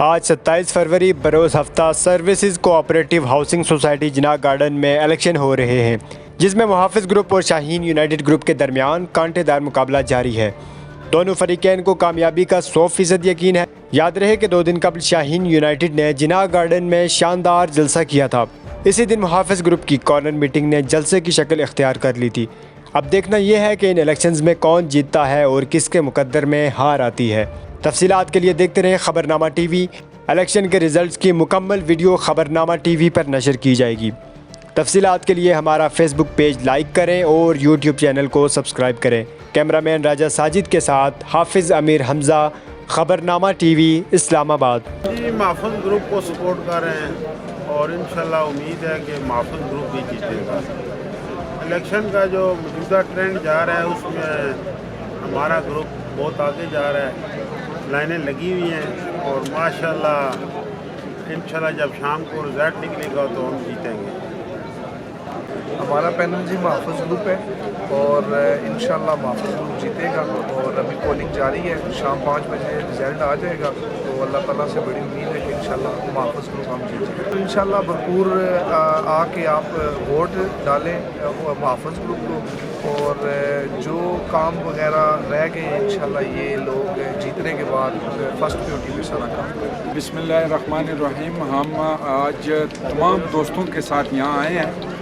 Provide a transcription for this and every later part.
आज 27 फरवरी बरोज़ हफ्ता services cooperative housing society जिना garden में इलेक्शन हो रहे हैं, जिसमें मुहाफ़िज़ ग्रुप और शाहीन यूनाइटेड ग्रुप के दरमियान कांटेदार मुकाबला जारी है। दोनों फरीकैन को कामयाबी का 100% यकीन है। याद रहे कि 2 दिन कबल शाहीन यूनाइटेड ने जिना गार्डन में शानदार जलसा किया था। इसी दिन मुहाफ़िज़ ग्रुप की कॉर्नर मीटिंग ने जलसे की शक्ल इख्तियार कर ली थी। अब देखना यह है कि इन इलेक्शंस में कौन जीतता है और किसके मुकद्दर में हार आती है। तफसीलात के लिए देखते रहें खबरनामा टीवी। इलेक्शन के रिजल्ट्स की मुकम्मल वीडियो खबरनामा टीवी पर नशर की जाएगी। तफसीलात के लिए हमारा फेसबुक पेज लाइक करें और यूट्यूब चैनल को सब्सक्राइब करें। कैमरामैन राजा साजिद के साथ हाफिज़ अमीर हमज़ा, खबरनामा टीवी, इस्लामाबाद। जी, मुहाफ़िज़ ग्रुप को सपोर्ट कर रहे हैं और इंशाल्लाह उम्मीद है कि मुहाफ़िज़ ग्रुप भी जीतेगा। इलेक्शन का जो मौजूदा ट्रेंड जा रहा है उसमें हमारा ग्रुप बहुत आगे जा रहा है, लाइनें लगी हुई हैं और माशाल्लाह इंशाल्लाह जब शाम को रिजल्ट निकलेगा तो हम जीतेंगे। हमारा पैनल जी मुहाफ़िज़ ग्रुप है और इंशाल्लाह मुहाफ़िज़ ग्रुप जीतेगा और अभी पोलिंग जारी है। शाम 5 बजे रिज़ल्ट आ जाएगा तो अल्लाह ताला से बड़ी उम्मीद है कि इंशाल्लाह मुहाफ़िज़ ग्रुप हम जीतेंगे। तो इंशाल्लाह भरपूर आके आप वोट डालें मुहाफ़िज़ ग्रुप को और जो काम वगैरह रह गए इंशाल्लाह ये लोग जीतने के बाद फर्स्ट प्रायोरिटी में सारा काम करें। बिस्मिल्लाहिर्रहमानिर्रहीम। हम आज तमाम दोस्तों के साथ यहाँ आए हैं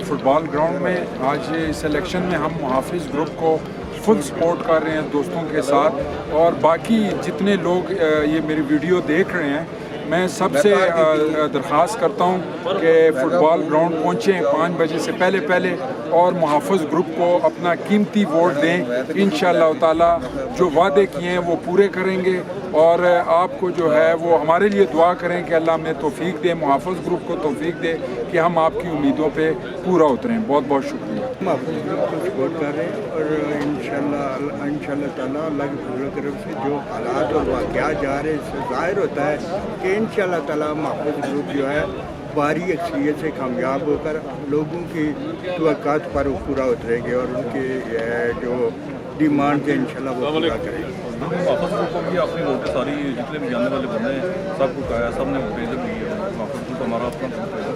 फुटबॉल ग्राउंड में। आज इस इलेक्शन में हम मुहाफ़िज़ ग्रुप को फुल सपोर्ट कर रहे हैं दोस्तों के साथ, और बाकी जितने लोग ये मेरी वीडियो देख रहे हैं, मैं सबसे दरख्वास्त करता हूँ कि फ़ुटबॉल ग्राउंड पहुँचें 5 बजे से पहले और मुहाफ़िज़ ग्रुप को अपना कीमती वोट दें। इंशाअल्लाह ताला जो वादे किए हैं वो पूरे करेंगे और आपको जो है वो हमारे लिए दुआ करें कि अल्लाह हमें तौफीक दे, मुहाफ़िज़ ग्रुप को तौफीक दे कि हम आपकी उम्मीदों पे पूरा उतरें। बहुत बहुत शुक्रिया। मुहाफ़िज़ ग्रुप को सपोर्ट कर रहे हैं और इंशाअल्लाह ताला अल्लाह की फजल तरफ से जो हालात और वाक़यात जा रहे हैं इससे ज़ाहिर होता है कि इंशाअल्लाह ताला मुहाफ़िज़ ग्रुप जो है भारी अक्सरियत से कामयाब होकर लोगों की तवक्कुआत पर पूरा उतरेंगे और उनके जो डिमांड है इंशाअल्लाह वो पूरा करेंगे। मुहाफ़िज़ ग्रुप को भी अपनी वोटें सारी जितने भी जानने वाले बंदे हैं सबको कहा है, सब ने वोटें जब दी है। मुहाफ़िज़ ग्रुप हमारा अपना ग्रुप है।